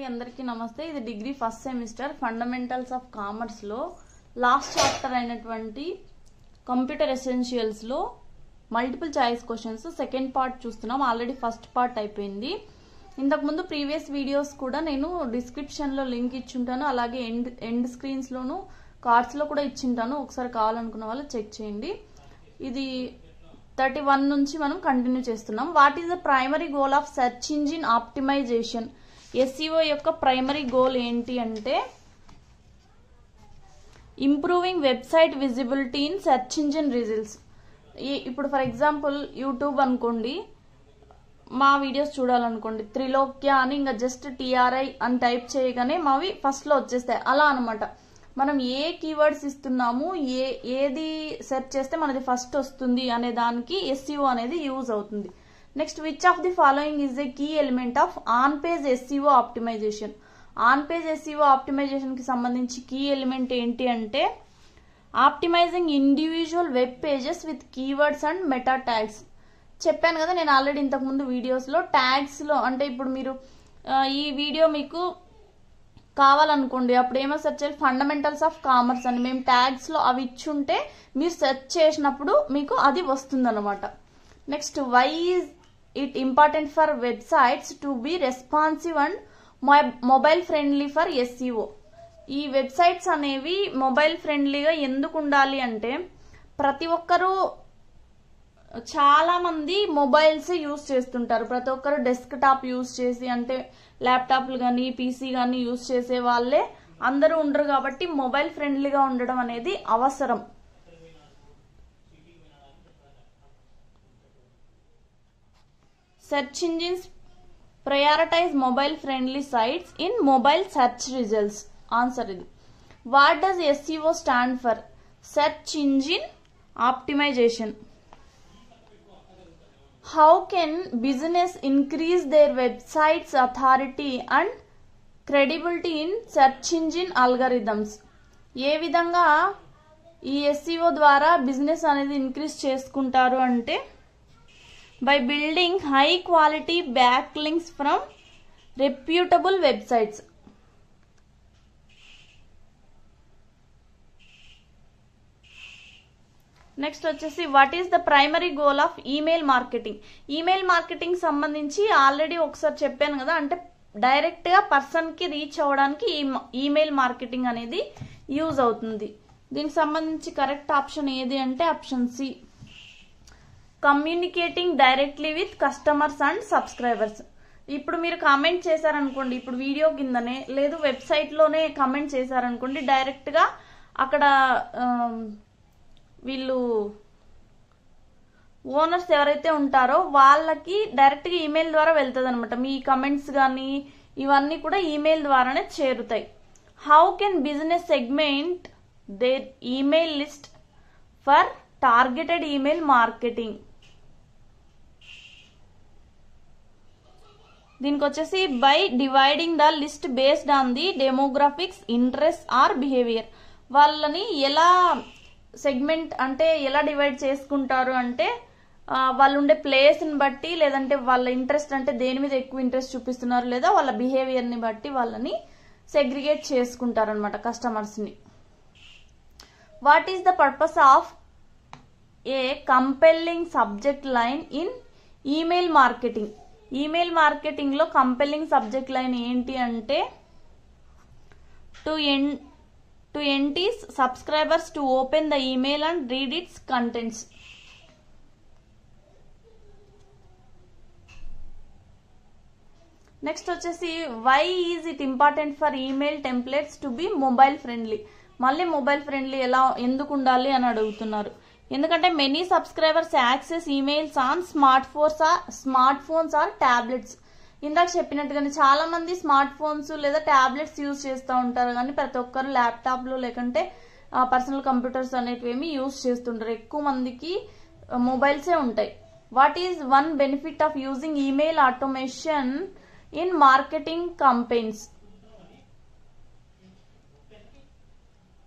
అందరికీ నమస్తే. ఇది degree first semester fundamentals of commerce లో లాస్ట్ చాప్టర్ అయినటువంటి కంప్యూటర్ ఎసెన్షియల్స్ లో multiple choice questions second part చూస్తున్నాం. ఆల్రెడీ ఫస్ట్ పార్ట్ అయిపోయింది. ఇంతకు ముందు ప్రీవియస్ వీడియోస్ కూడా నేను డిస్క్రిప్షన్ లో లింక్ ఇచ్చుంటాను, అలాగే ఎండ్ స్క్రీన్స్ లోను కార్డ్స్ లో కూడా ఇచ్చింటాను. ఒకసారి కావాలనుకున్న వాళ్ళు చెక్ చేయండి. ఇది 31 నుంచి మనం కంటిన్యూ చేస్తున్నాం. What is the primary goal of search engine optimization? SEO యొక్క ప్రైమరీ గోల్ ఏంటి అంటే improving website visibility in search engine results. ఇప్పుడు ఫర్ ఎగ్జాంపుల్ యూట్యూబ్ అనుకోండి, మా వీడియోస్ చూడాలనుకోండి, త్రిలోక్య అని ఇంకా జస్ట్ TRI అని టైప్ చేయగానే మావి ఫస్ట్ లో వచ్చేస్తాయి. అలా అనమాట. మనం ఏ కీవర్డ్స్ ఇస్తున్నాము, ఏది సెర్చ్ చేస్తే మనది ఫస్ట్ వస్తుంది అనే దానికి SEO అనేది యూజ్ అవుతుంది. Next, which of the following is a key element of on page SEO optimization? On page SEO optimization కి సంబంధించి కీ ఎలిమెంట్ ఏంటి అంటే optimizing individual web pages with keywords and meta tags. చెప్పాను కదా నేను already ఇంతకు ముందు వీడియోస్ లో. ట్యాగ్స్ లో అంటే ఇప్పుడు మీరు ఈ వీడియో మీకు కావాలనుకోండి, అప్పుడు ఏమో సెర్చ్ చేయాలి, ఫండమెంటల్స్ ఆఫ్ కామర్స్ అని మేము ట్యాగ్స్ లో అవి ఇచ్చుంటే మీరు సెర్చ్ చేసినప్పుడు మీకు అది వస్తుంది అనమాట. Next, why is it important for websites to be responsive and mobile friendly for SEO? ఈ వెబ్సైట్స్ అనేవి మొబైల్ ఫ్రెండ్లీగా ఎందుకు ఉండాలి అంటే ప్రతి ఒక్కరూ చాలా మంది మొబైల్స్ యూజ్ చేస్తుంటారు. ప్రతి ఒక్కరు డెస్క్ టాప్ యూజ్ చేసి, అంటే ల్యాప్టాప్లు కానీ PC కానీ యూజ్ చేసే వాళ్ళే అందరూ ఉండరు. కాబట్టి మొబైల్ ఫ్రెండ్లీగా ఉండడం అనేది అవసరం. Search engines prioritize mobile friendly sites in mobile search results. Answer ఇది. What does SEO stand for? Search engine optimization. How can business increase their website's authority and credibility in search engine algorithms? ఏ విధంగా ఈ SEO ద్వారా business అనేది increase చేసుకుంటారు అంటే by building high quality backlinks from reputable websites. Next వచ్చేసి what is the primary goal of email marketing? Email marketing సంబంధించి already ఒకసారి చెప్పాను కదా, అంటే డైరెక్ట్ గా పర్సన్ కి రీచ్ అవ్వడానికి ఈమెయిల్ మార్కెటింగ్ అనేది యూజ్ అవుతుంది. దీనికి సంబంధించి కరెక్ట్ ఆప్షన్ ఏది అంటే option C, communicating directly with customers and subscribers. ఇప్పుడు మీరు కామెంట్ చేశారనుకోండి, ఇప్పుడు వీడియో కిందనే లేదు వెబ్సైట్ లోనే కామెంట్ చేశారనుకోండి, డైరెక్ట్ గా అక్కడ వీళ్ళు ఓనర్స్ ఎవరైతే ఉంటారో వాళ్ళకి డైరెక్ట్ గా ఈమెయిల్ ద్వారా వెళ్తుంది అనమాట. మీ కమెంట్స్ కానీ ఇవన్నీ కూడా ఈమెయిల్ ద్వారానే చేరుతాయి. How can business segment their email list for targeted email marketing? దీనికి వచ్చేసి by dividing the list based on the demographics, interest or behaviour. వాళ్ళని ఎలా సెగ్మెంట్ అంటే ఎలా డివైడ్ చేసుకుంటారు అంటే వాళ్ళు ఉండే ప్లేస్ ని బట్టి, లేదంటే వాళ్ళ ఇంట్రెస్ట్ అంటే దేని మీద ఎక్కువ ఇంట్రెస్ట్ చూపిస్తున్నారు, లేదా వాళ్ళ బిహేవియర్ ని బట్టి వాళ్ళని సెగ్రిగేట్ చేసుకుంటారు అనమాట కస్టమర్స్ ని. What is the purpose of A compelling subject line in email marketing? Email marketing లో కంపెల్లింగ్ సబ్జెక్ట్ లైన్ ఏంటి అంటే to entice subscribers to open the email and read its contents. Next వచ్చేసి why is it important for email templates to be mobile friendly? మళ్ళీ mobile friendly ఎందుకు ఉండాలి అని అడుగుతున్నారు. ఎందుకంటే many subscribers access emails on smart phones or tablets. ఇందాక చెప్పినట్టుగానే చాలా మంది స్మార్ట్ ఫోన్స్ లేదా టాబ్లెట్స్ యూజ్ చేస్తూ ఉంటారు, కానీ ప్రతి ఒక్కరు ల్యాప్టాప్లు లేకంటే పర్సనల్ కంప్యూటర్స్ అనేటివి ఏమి యూజ్ చేస్తుంటారు. ఎక్కువ మందికి మొబైల్సే ఉంటాయి. What is one benefit of using email automation in marketing campaigns?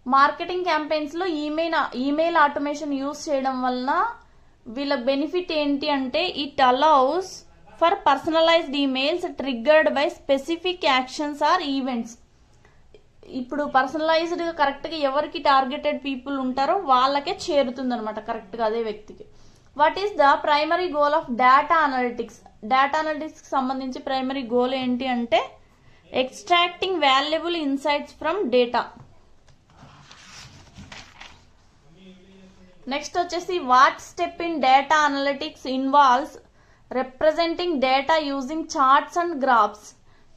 Marketing campaigns లో ఈమెయిల్ ఆటోమేషన్ యూజ్ చేయడం వలన వీళ్ళ బెనిఫిట్ ఏంటి అంటే it allows for personalized emails triggered by specific actions or events. ఇప్పుడు పర్సనలైజ్డ్ గా కరెక్ట్ గా ఎవరికి టార్గెటెడ్ పీపుల్ ఉంటారో వాళ్ళకే చేరుతుంది అనమాట కరెక్ట్ గా అదే వ్యక్తికి. What is the primary goal of data analytics? Data analytics కి సంబంధించి ప్రైమరీ గోల్ ఏంటి అంటే extracting valuable insights from data. Next వచ్చేసి what step in data analytics involves representing data using charts and graphs.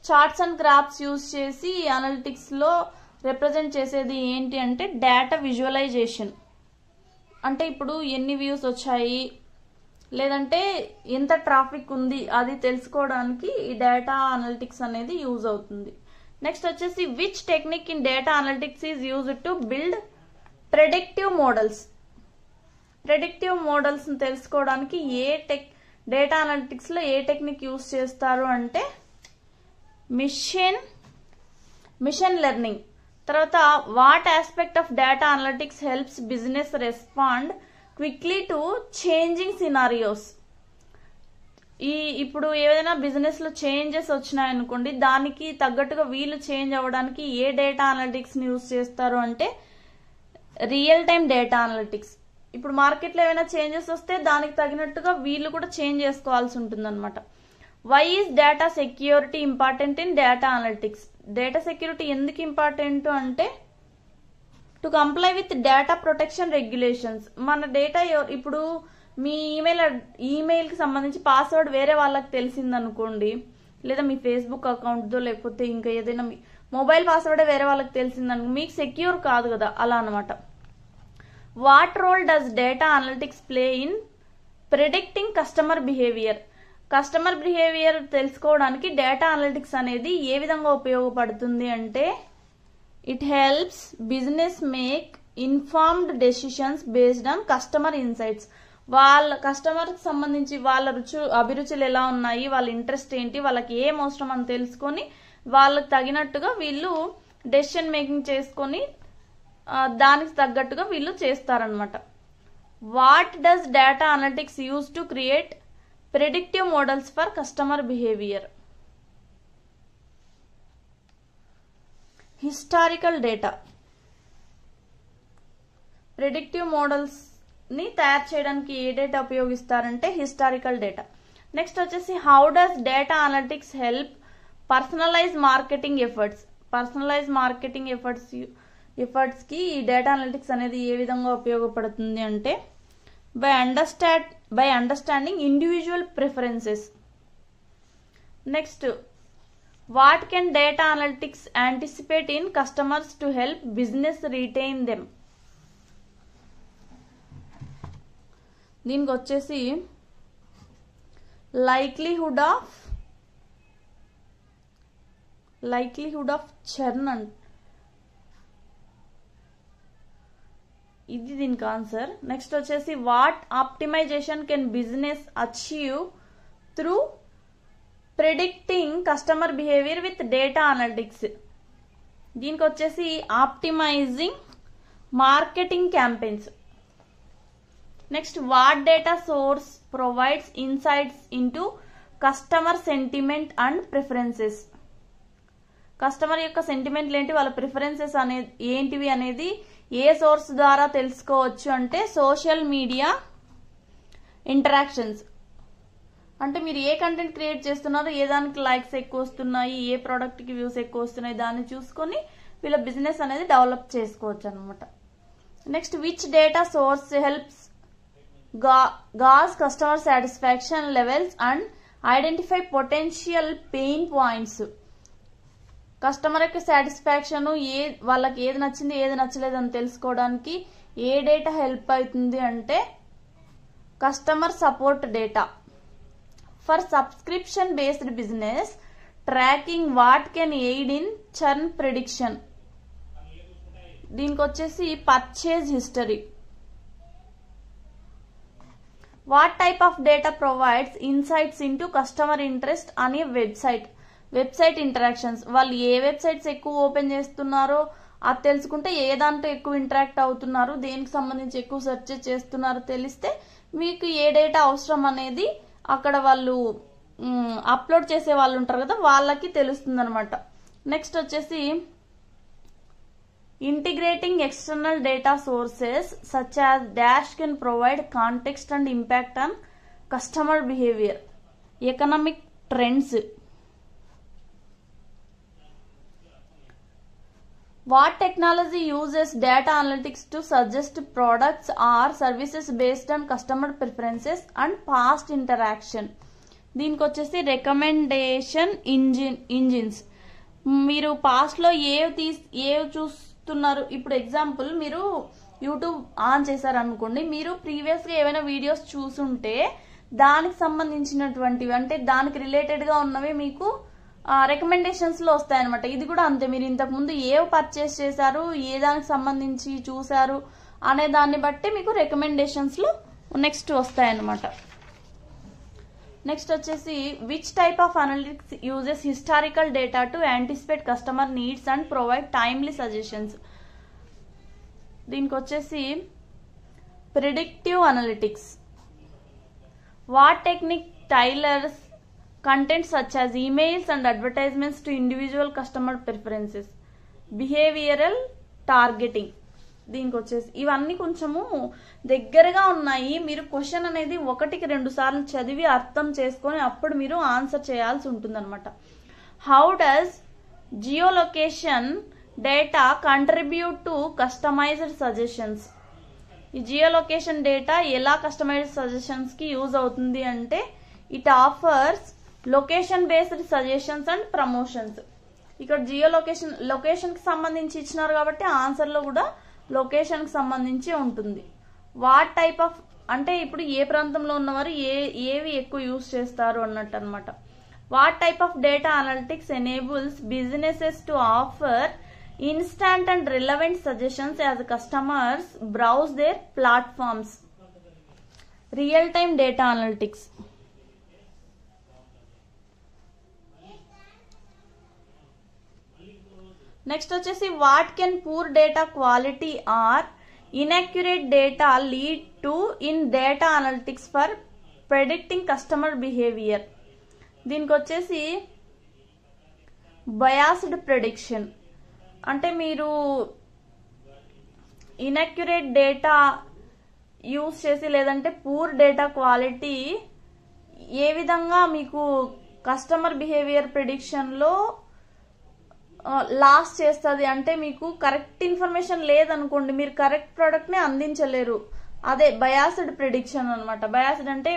Charts and graphs use చేసి analytics లో represent చేసేది ఏంటి అంటే డేటా విజువలైజేషన్. అంటే ఇప్పుడు ఎన్ని వ్యూస్ వచ్చాయి లేదంటే ఎంత ట్రాఫిక్ ఉంది అది తెలుసుకోవడానికి ఈ డేటా అనలిటిక్స్ అనేది యూజ్ అవుతుంది. నెక్స్ట్ వచ్చేసి which technique in data analytics is used to build predictive models. Predictive models తెలుసుకోవడానికి డేటా అనలిటిక్స్ లో ఏ టెక్నిక్ యూజ్ చేస్తారు అంటే మిషన్ లెర్నింగ్. తర్వాత what aspect of data analytics helps business respond quickly to changing scenarios. ఇప్పుడు ఏదైనా business లో changes వచ్చినాయనుకోండి దానికి తగ్గట్టుగా వీళ్ళు చేంజ్ అవ్వడానికి ఏ డేటా అనలిటిక్స్ ని యూజ్ చేస్తారు అంటే రియల్ టైం డేటా అనలిటిక్స్. ఇప్పుడు మార్కెట్ లో ఏమైనా చేంజెస్ వస్తే దానికి తగినట్టుగా వీళ్ళు కూడా చేంజ్ చేసుకోవాల్సి ఉంటుంది అనమాట. Why is data security important in data analytics? Data security ఎందుకు ఇంపార్టెంట్ అంటే to comply with data protection regulations. మన డేటా ఇప్పుడు మీ ఈమెయిల్ కి సంబంధించి పాస్వర్డ్ వేరే వాళ్ళకి తెలిసిందనుకోండి, లేదా మీ ఫేస్బుక్ అకౌంట్ దో లేకపోతే ఇంకా ఏదైనా మొబైల్ పాస్వర్డ్ వేరే వాళ్ళకి తెలిసిందనుకో మీకు సెక్యూర్ కాదు కదా, అలా అనమాట. What role does data analytics play in predicting customer behaviour? Customer behaviour తెలుసుకోవడానికి డేటా అనలిటిక్స్ అనేది ఏ విధంగా ఉపయోగపడుతుంది అంటే it helps business make informed decisions based on customer insights. వాళ్ళ కస్టమర్ కి సంబంధించి వాళ్ళ అభిరుచులు ఎలా ఉన్నాయి, వాళ్ళ ఇంట్రెస్ట్ ఏంటి, వాళ్ళకి ఏం అవసరం అని తెలుసుకొని వాళ్ళకి తగినట్టుగా వీళ్ళు డెసిషన్ మేకింగ్ చేసుకొని దానికి తగ్గట్టుగా వీళ్ళు చేస్తారనమాట. What does data analytics use to create predictive models for customer behaviour? Historical data. Predictive models ని తయారు చేయడానికి ఏ డేటా ఉపయోగిస్తారంటే హిస్టారికల్ డేటా. నెక్స్ట్ వచ్చేసి how does data analytics help personalize marketing efforts? Personalize marketing efforts కి ఈ data analytics అనేది ఏ విధంగా ఉపయోగపడుతుంది అంటే by understanding individual preferences. Next what can data analytics anticipate in customers to help business retain them? దీనికి వచ్చేసి లైక్లీహుడ్ ఆఫ్ చర్న్ అండ్ ఇది దీనికి ఆన్సర్. నెక్స్ట్ వచ్చేసి what optimization can business achieve through predicting customer behaviour with data analytics? దీనికి వచ్చేసి optimizing marketing campaigns. Next what data source provides insights into customer sentiment and preferences? Customer యొక్క సెంటిమెంట్లు ఏంటి, వాళ్ళ preferences అనేది ఏంటివి అనేది ఏ సోర్స్ ద్వారా తెలుసుకోవచ్చు అంటే సోషల్ మీడియా ఇంటరాక్షన్స్. అంటే మీరు ఏ కంటెంట్ క్రియేట్ చేస్తున్నారో, ఏ దానికి లైక్స్ ఎక్కువ వస్తున్నాయి, ఏ ప్రోడక్ట్ కి వ్యూస్ ఎక్కువ వస్తున్నాయి, దాన్ని చూసుకొని వీళ్ళ బిజినెస్ అనేది డెవలప్ చేసుకోవచ్చు అనమాట. Next which data source helps gauge customer satisfaction levels and identify potential pain points? Customer యొక్క సాటిస్ఫాక్షన్ వాళ్ళకి ఏది నచ్చింది ఏది నచ్చలేదు అని తెలుసుకోవడానికి ఏ డేటా హెల్ప్ అవుతుంది అంటే customer support data. For subscription based business tracking what can aid in churn prediction? దీనికి వచ్చేసి purchase history. What type of data provides insights into customer interest on a website interactions? వాళ్ళు ఏ websites ఎక్కువ open చేస్తున్నారో అది తెలుసుకుంటే ఏ దాంట్లో ఎక్కువ interact అవుతున్నారు, దేనికి సంబంధించి ఎక్కువ సెర్చ్ చేస్తున్నారో తెలిస్తే మీకు ఏ డేటా అవసరం అనేది అక్కడ వాళ్ళు అప్లోడ్ చేసే వాళ్ళు ఉంటారు కదా, వాళ్ళకి తెలుస్తుంది అనమాట. నెక్స్ట్ వచ్చేసి integrating external data sources such as Dash can provide context and impact on customer behavior, economic trends. What technology uses data analytics to suggest products or services based on customer preferences and past interaction? దీనికి వచ్చేసి recommendation engines. మీరు పాస్ట్లో ఏవి చూస్తున్నారు, ఇప్పుడు example మీరు YouTube on చేశారనుకోండి, మీరు ప్రీవియస్గా ఏవైనా వీడియోస్ చూసుంటే దానికి సంబంధించినటువంటివి అంటే దానికి రిలేటెడ్గా ఉన్నవి మీకు రికమెండేషన్స్లో వస్తాయన్నమాట. ఇది కూడా అంతే, మీరు ఇంతకుముందు ఏవి పర్చేస్ చేశారు, ఏ దానికి సంబంధించి చూశారు అనే దాన్ని బట్టి మీకు రికమెండేషన్స్లో నెక్స్ట్ వస్తాయన్నమాట. నెక్స్ట్ వచ్చేసి which type of analytics uses historical data to anticipate customer needs and provide timely suggestions. దీనికి వచ్చేసి predictive analytics. What technique tailors content such as emails and advertisements to individual customer preferences. Behavioral targeting. దీనికి వచ్చేసి ఇవన్నీ కొంచెము దగ్గరగా ఉన్నాయి. మీరు question అనేది 1-2 సార్లు చదివి అర్థం చేసుకొని అప్పుడు మీరు ఆన్సర్ చేయాల్సి ఉంటుందన్నమాట. How does geolocation data contribute to customized suggestions. ఈ జియోలొకేషన్ డేటా ఎలా కస్టమైజ్డ్ సజెషన్స్ కి యూజ్ అవుతుంది అంటే it offers location based suggestions and promotions. ఇక్కడ లొకేషన్ కి సంబంధించి ఇచ్చినారు కాబట్టి ఆన్సర్ లో కూడా లొకేషన్ కి సంబంధించి ఉంటుంది. వాట్ టైప్ ఆఫ్ అంటే ఇప్పుడు ఏ ప్రాంతంలో ఉన్నవారు ఏవి ఎక్కువ యూజ్ చేస్తారు అన్నట్టు అనమాట. What type of data analytics enables businesses to offer instant and relevant suggestions as customers browse their platforms. Real time data analytics. Next వచ్చేసి what can poor data quality or inaccurate data lead to in data analytics for predicting customer behaviour. దీనికి వచ్చేసి biased prediction. అంటే మీరు inaccurate data use చేసి లేదంటే poor data quality ఏ విధంగా మీకు customer behaviour prediction లో లాస్ చేస్తుంది అంటే మీకు కరెక్ట్ ఇన్ఫర్మేషన్ లేదనుకోండి, మీరు కరెక్ట్ ప్రోడక్ట్ ని అందించలేరు. అదే బయాస్డ్ ప్రిడిక్షన్ అనమాట. బయాస్డ్ అంటే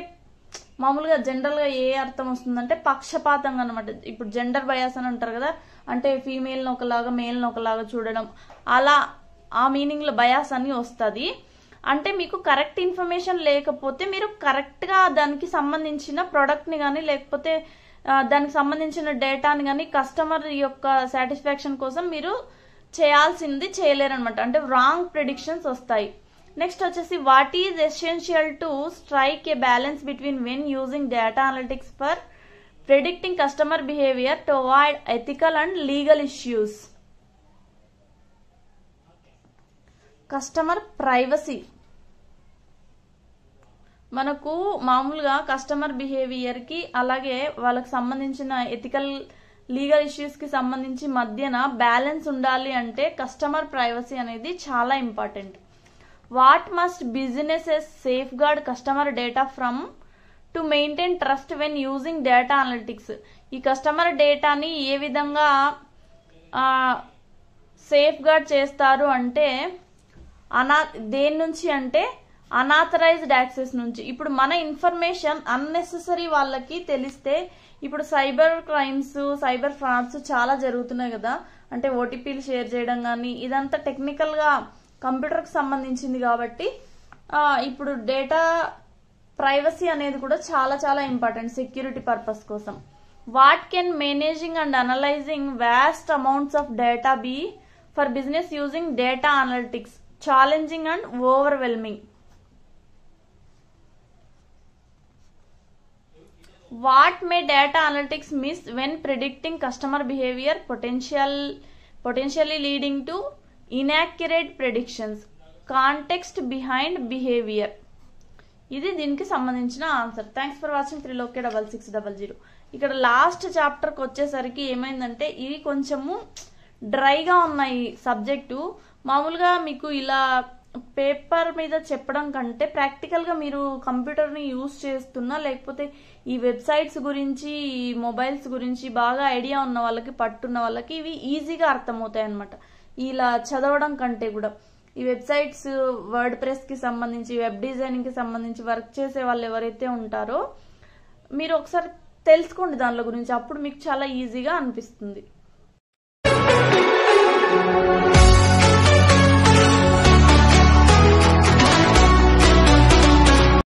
మామూలుగా జనరల్ గా ఏ అర్థం వస్తుందంటే పక్షపాతంగా అనమాట. ఇప్పుడు జెండర్ బయాస్ అని అంటారు కదా, అంటే ఫీమేల్ ని ఒకలాగా మేల్ ని ఒకలాగా చూడడం, అలా ఆ మీనింగ్ లో బయాస్ అని వస్తుంది. అంటే మీకు కరెక్ట్ ఇన్ఫర్మేషన్ లేకపోతే మీరు కరెక్ట్ గా దానికి సంబంధించిన ప్రొడక్ట్ ని కానీ లేకపోతే దానికి సంబంధించిన డేటాని కానీ కస్టమర్ యొక్క సాటిస్ఫాక్షన్ కోసం మీరు చేయాల్సింది చేయలేరు అనమాట. అంటే రాంగ్ ప్రిడిక్షన్స్ వస్తాయి. నెక్స్ట్ వచ్చేసి what is essential to strike A balance between when using data analytics for predicting customer behaviour to avoid ethical and legal issues. Customer privacy. మనకు మామూలుగా కస్టమర్ బిహేవియర్ కి అలాగే వాళ్ళకి సంబంధించిన ఎథికల్ లీగల్ ఇష్యూస్ కి సంబంధించి మధ్యన బ్యాలెన్స్ ఉండాలి అంటే కస్టమర్ ప్రైవసీ అనేది చాలా important. What must businesses safeguard customer data from to maintain trust when using data analytics. ఈ కస్టమర్ డేటాని ఏ విధంగా సేఫ్ గార్డ్ చేస్తారు అంటే దేని నుంచి అంటే అనాథరైజ్డ్ యాక్సెస్ నుంచి. ఇప్పుడు మన ఇన్ఫర్మేషన్ అన్నెసెసరీ వాళ్ళకి తెలిస్తే, ఇప్పుడు సైబర్ క్రైమ్స్ సైబర్ ఫ్రాడ్స్ చాలా జరుగుతున్నాయి కదా, అంటే ఓటీపీలు షేర్ చేయడం కానీ ఇదంతా టెక్నికల్ గా కంప్యూటర్ కి సంబంధించింది కాబట్టి ఇప్పుడు డేటా ప్రైవసీ అనేది కూడా చాలా చాలా ఇంపార్టెంట్ సెక్యూరిటీ పర్పస్ కోసం. What can managing and analysing vast amounts of data be for business using data analytics challenging and overwhelming. What may data analytics miss when predicting customer behavior, potentially leading to inaccurate predictions? Context behind behavior. ఇది దీనికి సంబంధించిన answer. Thanks for watching త్రిలోక్య6600. ఇక్కడ last చాప్టర్కి వచ్చేసరికి ఏమైందంటే ఇవి కొంచెము డ్రైగా ఉన్నాయి సబ్జెక్టు. మామూలుగా మీకు ఇలా పేపర్ మీద చెప్పడం కంటే ప్రాక్టికల్గా మీరు కంప్యూటర్ని యూజ్ చేస్తున్నా లేకపోతే ఈ వెబ్సైట్స్ గురించి ఈ మొబైల్స్ గురించి బాగా ఐడియా ఉన్న వాళ్ళకి పట్టున్న వాళ్ళకి ఇవి ఈజీగా అర్థమవుతాయి అన్నమాట. ఇలా చదవడం కంటే కూడా ఈ వెబ్సైట్స్ వర్డ్ ప్రెస్కి సంబంధించి వెబ్ డిజైనింగ్కి సంబంధించి వర్క్ చేసే వాళ్ళు ఎవరైతే ఉంటారో మీరు ఒకసారి తెలుసుకోండి దానిలో గురించి, అప్పుడు మీకు చాలా ఈజీగా అనిపిస్తుంది.